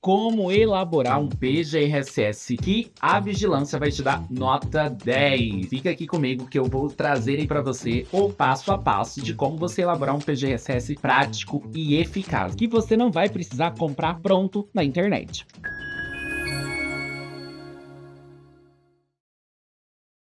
Como elaborar um PGRSS que a vigilância vai te dar nota 10. Fica aqui comigo que eu vou trazer aí para você o passo a passo de como você elaborar um PGRSS prático e eficaz, que você não vai precisar comprar pronto na internet.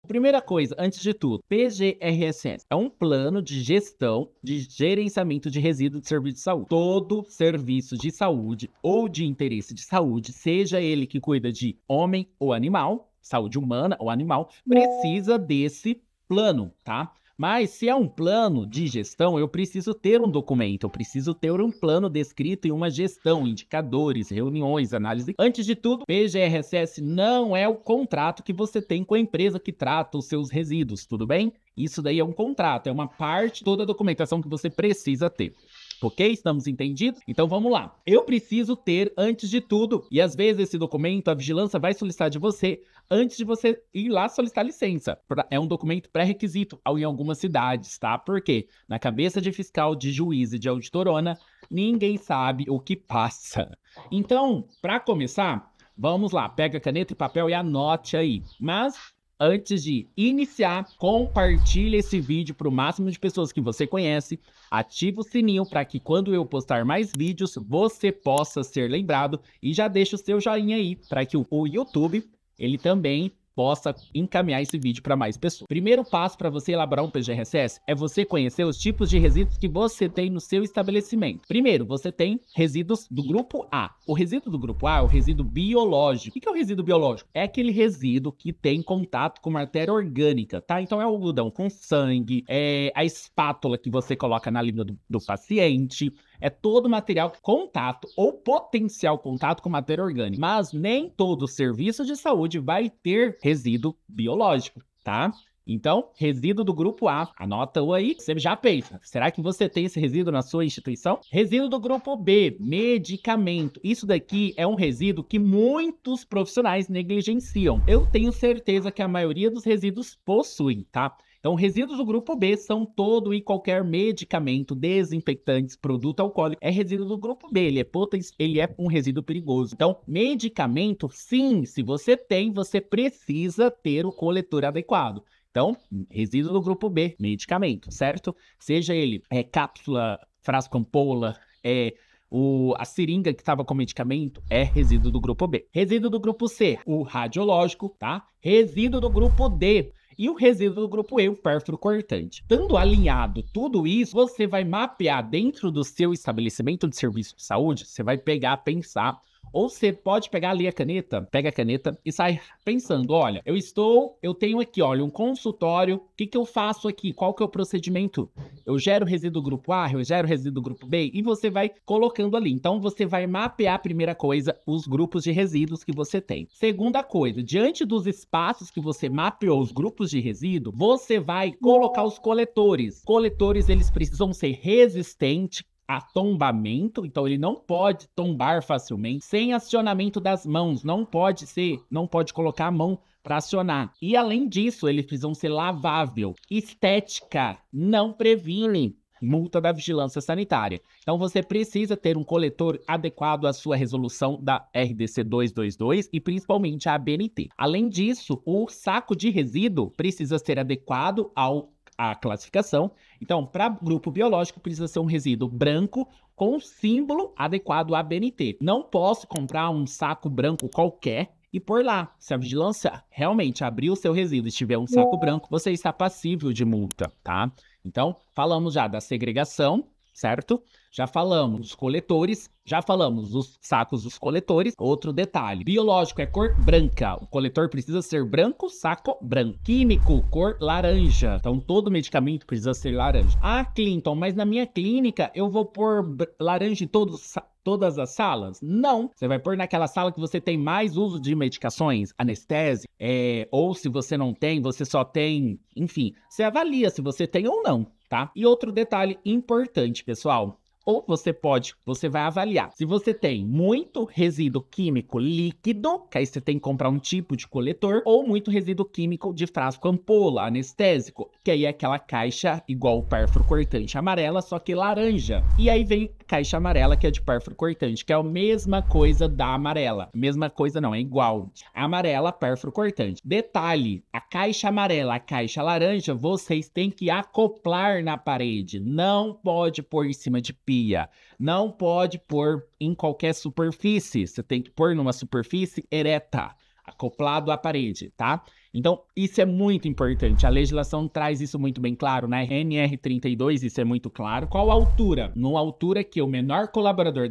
Primeira coisa, antes de tudo, PGRSS é um plano de gestão de gerenciamento de resíduos de serviço de saúde. Todo serviço de saúde ou de interesse de saúde, seja ele que cuida de homem ou animal, saúde humana ou animal, precisa desse plano, tá? Mas se é um plano de gestão, eu preciso ter um documento, eu preciso ter um plano descrito e uma gestão, indicadores, reuniões, análise. Antes de tudo, PGRSS não é o contrato que você tem com a empresa que trata os seus resíduos, tudo bem? Isso daí é um contrato, é uma parte de toda a documentação que você precisa ter. Ok? Estamos entendidos? Então vamos lá. Eu preciso ter, antes de tudo, e às vezes esse documento a vigilância vai solicitar de você antes de você ir lá solicitar licença. É um documento pré-requisito em algumas cidades, tá? Porque na cabeça de fiscal, de juiz e de auditorona, ninguém sabe o que passa. Então, para começar, vamos lá, pega caneta e papel e anote aí. Mas antes de iniciar, compartilhe esse vídeo para o máximo de pessoas que você conhece, ativa o sininho para que quando eu postar mais vídeos, você possa ser lembrado e já deixa o seu joinha aí para que o YouTube, ele também possa encaminhar esse vídeo para mais pessoas. Primeiro passo para você elaborar um PGRSS é você conhecer os tipos de resíduos que você tem no seu estabelecimento. Primeiro, você tem resíduos do grupo A. O resíduo do grupo A é o resíduo biológico. O que é o resíduo biológico? É aquele resíduo que tem contato com matéria orgânica, tá? Então é o algodão com sangue, é a espátula que você coloca na língua do paciente, é todo material contato ou potencial contato com matéria orgânica. Mas nem todo serviço de saúde vai ter resíduo biológico, tá? Então, resíduo do grupo A, anota o aí, você já pensa, será que você tem esse resíduo na sua instituição? Resíduo do grupo B, medicamento. Isso daqui é um resíduo que muitos profissionais negligenciam. Eu tenho certeza que a maioria dos resíduos possuem, tá? Então, resíduos do grupo B são todo e qualquer medicamento, desinfetantes, produto alcoólico. É resíduo do grupo B, ele é um resíduo perigoso. Então, medicamento, sim, se você tem, você precisa ter o coletor adequado. Então, resíduo do grupo B, medicamento, certo? Seja ele cápsula, frasco ampola, a seringa que estava com medicamento é resíduo do grupo B. Resíduo do grupo C, o radiológico, tá? Resíduo do grupo D. E o resíduo do grupo E, o pérfuro cortante. Estando alinhado tudo isso, você vai mapear dentro do seu estabelecimento de serviço de saúde, você vai pegar, pensar, ou você pode pegar ali a caneta, pega a caneta e sai pensando, olha, eu tenho aqui, olha, um consultório, o que eu faço aqui? Qual que é o procedimento? Eu gero resíduo do grupo A, eu gero resíduo do grupo B, e você vai colocando ali. Então, você vai mapear, primeira coisa, os grupos de resíduos que você tem. Segunda coisa, diante dos espaços que você mapeou os grupos de resíduo, você vai colocar os coletores. Coletores, eles precisam ser resistentes a tombamento, então ele não pode tombar facilmente, sem acionamento das mãos, não pode colocar a mão para acionar. E além disso, eles precisam ser lavável. Estética não previne multa da vigilância sanitária. Então você precisa ter um coletor adequado à sua resolução da RDC 222 e principalmente a ABNT. Além disso, o saco de resíduo precisa ser adequado à classificação. Então, para grupo biológico, precisa ser um resíduo branco com símbolo adequado à ABNT. Não posso comprar um saco branco qualquer e pôr lá. Se a vigilância realmente abrir o seu resíduo e tiver um saco branco, você está passível de multa, tá? Então, falamos já da segregação, certo? Já falamos dos coletores, já falamos dos sacos dos coletores. Outro detalhe, biológico é cor branca, o coletor precisa ser branco, saco branco. Químico, cor laranja, então todo medicamento precisa ser laranja. Ah, Clinton, mas na minha clínica eu vou pôr laranja em todas as salas? Não, você vai pôr naquela sala que você tem mais uso de medicações, anestesia, ou se você não tem, você só tem, enfim, você avalia se você tem ou não, tá? E outro detalhe importante, pessoal, ou você vai avaliar se você tem muito resíduo químico líquido, que aí você tem que comprar um tipo de coletor, ou muito resíduo químico de frasco ampola, anestésico, que aí é aquela caixa igual o pérfuro cortante amarela, só que laranja. E aí vem caixa amarela, que é de pérfuro cortante, que é a mesma coisa da amarela. Mesma coisa não, é igual. A amarela, pérfuro cortante. Detalhe, a caixa amarela, a caixa laranja, vocês têm que acoplar na parede. Não pode pôr em cima de pia. Não pode pôr em qualquer superfície. Você tem que pôr numa superfície ereta, acoplado à parede, tá? Então, isso é muito importante. A legislação traz isso muito bem claro, né? NR32, isso é muito claro. Qual a altura? Numa altura que o menor colaborador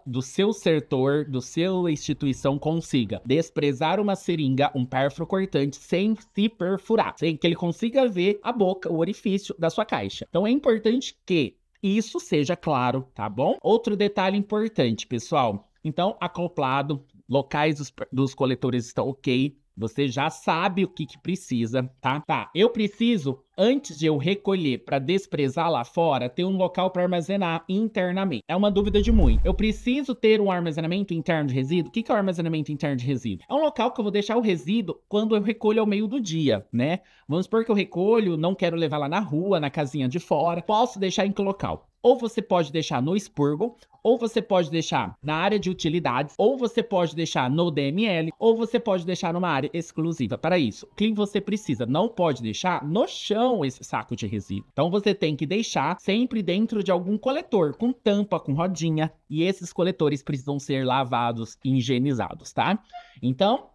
do seu setor, do seu instituição consiga desprezar uma seringa, um pérfuro cortante, sem se perfurar, sem que ele consiga ver a boca, o orifício da sua caixa. Então, é importante que isso seja claro, tá bom? Outro detalhe importante, pessoal. Então, acoplado, locais dos coletores estão ok. Você já sabe o que precisa, tá? Tá, eu preciso, antes de eu recolher para desprezar lá fora, ter um local para armazenar internamente. É uma dúvida de muito. Eu preciso ter um armazenamento interno de resíduo? O que é o armazenamento interno de resíduo? É um local que eu vou deixar o resíduo quando eu recolho ao meio do dia, né? Vamos supor que eu recolho, não quero levar lá na rua, na casinha de fora. Posso deixar em que local? Ou você pode deixar no expurgo, ou você pode deixar na área de utilidades, ou você pode deixar no DML, ou você pode deixar numa área exclusiva para isso. O que você precisa? Não pode deixar no chão esse saco de resíduo. Então você tem que deixar sempre dentro de algum coletor, com tampa, com rodinha, e esses coletores precisam ser lavados e higienizados, tá? Então,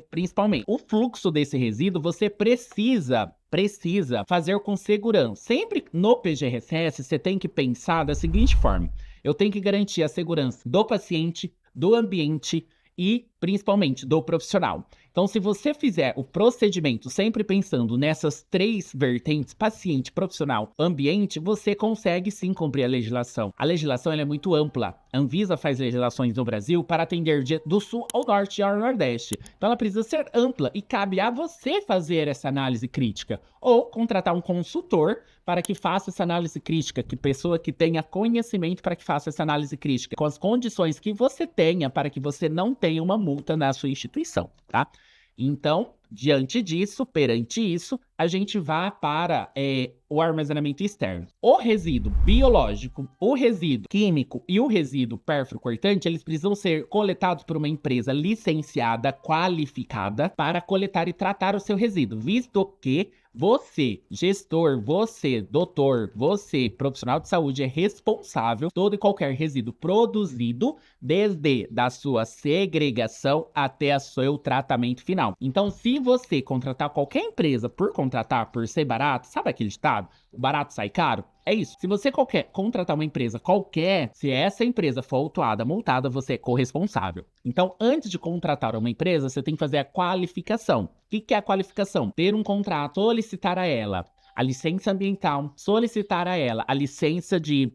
principalmente, o fluxo desse resíduo você precisa fazer com segurança. Sempre no PGRSS você tem que pensar da seguinte forma: eu tenho que garantir a segurança do paciente, do ambiente e principalmente do profissional. Então, se você fizer o procedimento sempre pensando nessas três vertentes, paciente, profissional, ambiente, você consegue sim cumprir a legislação. A legislação ela é muito ampla. A Anvisa faz legislações no Brasil para atender do sul ao norte e ao nordeste. Então, ela precisa ser ampla e cabe a você fazer essa análise crítica ou contratar um consultor para que faça essa análise crítica, que pessoa que tenha conhecimento para que faça essa análise crítica, com as condições que você tenha para que você não tenha uma multa na sua instituição, tá? Então, diante disso, perante isso, a gente vai para o armazenamento externo. O resíduo biológico, o resíduo químico e o resíduo pérfuro cortante, eles precisam ser coletados por uma empresa licenciada, qualificada, para coletar e tratar o seu resíduo, visto que você, gestor, você, doutor, você, profissional de saúde, é responsável por todo e qualquer resíduo produzido, desde da sua segregação até o seu tratamento final. Então, se você contratar qualquer empresa por contratar, por ser barato, sabe aquele ditado? O barato sai caro? É isso. Se você contratar uma empresa qualquer, se essa empresa for autuada, multada, você é corresponsável. Então, antes de contratar uma empresa, você tem que fazer a qualificação. O que é a qualificação? Ter um contrato, solicitar a ela a licença ambiental, solicitar a ela a licença de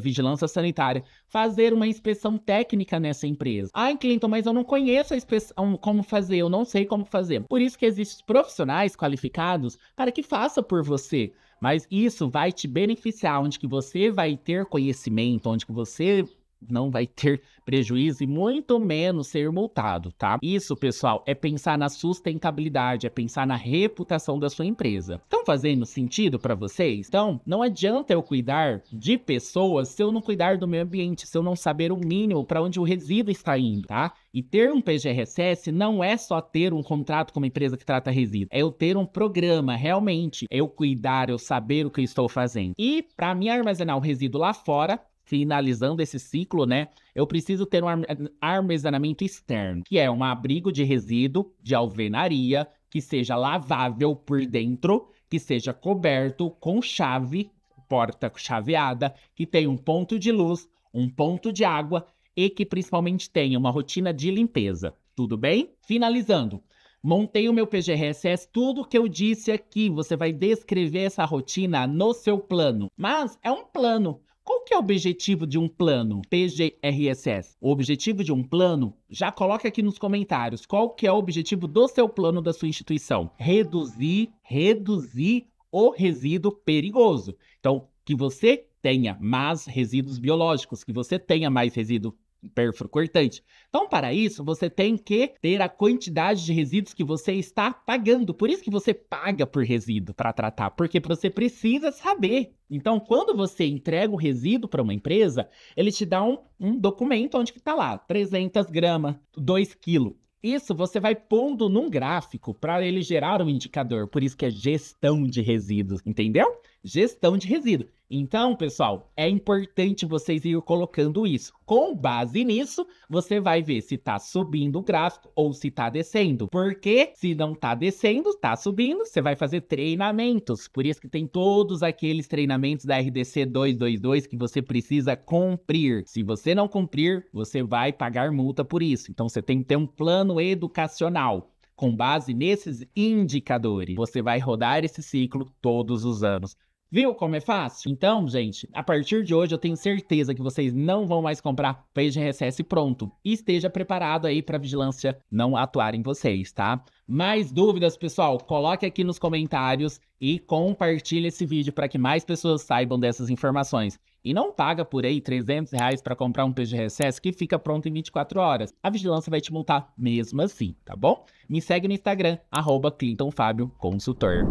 vigilância sanitária, fazer uma inspeção técnica nessa empresa. Ai, Clinton, mas eu não conheço a inspeção, como fazer, eu não sei como fazer. Por isso que existem profissionais qualificados para que faça por você. Mas isso vai te beneficiar, onde que você vai ter conhecimento, onde que você não vai ter prejuízo e muito menos ser multado, tá? Isso, pessoal, é pensar na sustentabilidade, é pensar na reputação da sua empresa. Estão fazendo sentido para vocês? Então, não adianta eu cuidar de pessoas se eu não cuidar do meio ambiente, se eu não saber o mínimo para onde o resíduo está indo, tá? E ter um PGRSS não é só ter um contrato com uma empresa que trata resíduo, é eu ter um programa, realmente, é eu cuidar, eu saber o que eu estou fazendo. E para mim armazenar o resíduo lá fora, finalizando esse ciclo, né? Eu preciso ter um armazenamento externo, que é um abrigo de resíduo de alvenaria, que seja lavável por dentro, que seja coberto com chave, porta chaveada, que tenha um ponto de luz, um ponto de água e que principalmente tenha uma rotina de limpeza. Tudo bem? Finalizando. Montei o meu PGRSS, tudo que eu disse aqui, você vai descrever essa rotina no seu plano. Mas é um plano. Qual que é o objetivo de um plano PGRSS? O objetivo de um plano, já coloca aqui nos comentários, qual que é o objetivo do seu plano da sua instituição? Reduzir o resíduo perigoso. Então, que você tenha mais resíduos biológicos, que você tenha mais resíduo perfuro cortante. Então, para isso, você tem que ter a quantidade de resíduos que você está pagando. Por isso que você paga por resíduo para tratar, porque você precisa saber. Então, quando você entrega o resíduo para uma empresa, ele te dá um documento onde que está lá, 300 gramas, 2 quilos. Isso você vai pondo num gráfico para ele gerar um indicador. Por isso que é gestão de resíduos, entendeu? Gestão de resíduos. Então, pessoal, é importante vocês irem colocando isso. Com base nisso, você vai ver se está subindo o gráfico ou se está descendo. Porque se não está descendo, está subindo, você vai fazer treinamentos. Por isso que tem todos aqueles treinamentos da RDC 222 que você precisa cumprir. Se você não cumprir, você vai pagar multa por isso. Então, você tem que ter um plano educacional. Com base nesses indicadores, você vai rodar esse ciclo todos os anos. Viu como é fácil? Então, gente, a partir de hoje eu tenho certeza que vocês não vão mais comprar PGRSS pronto. E esteja preparado aí para a vigilância não atuar em vocês, tá? Mais dúvidas, pessoal? Coloque aqui nos comentários e compartilhe esse vídeo para que mais pessoas saibam dessas informações. E não paga por aí R$300 para comprar um PGRSS que fica pronto em 24 horas. A vigilância vai te multar mesmo assim, tá bom? Me segue no Instagram, @ClintonFábio Consultor.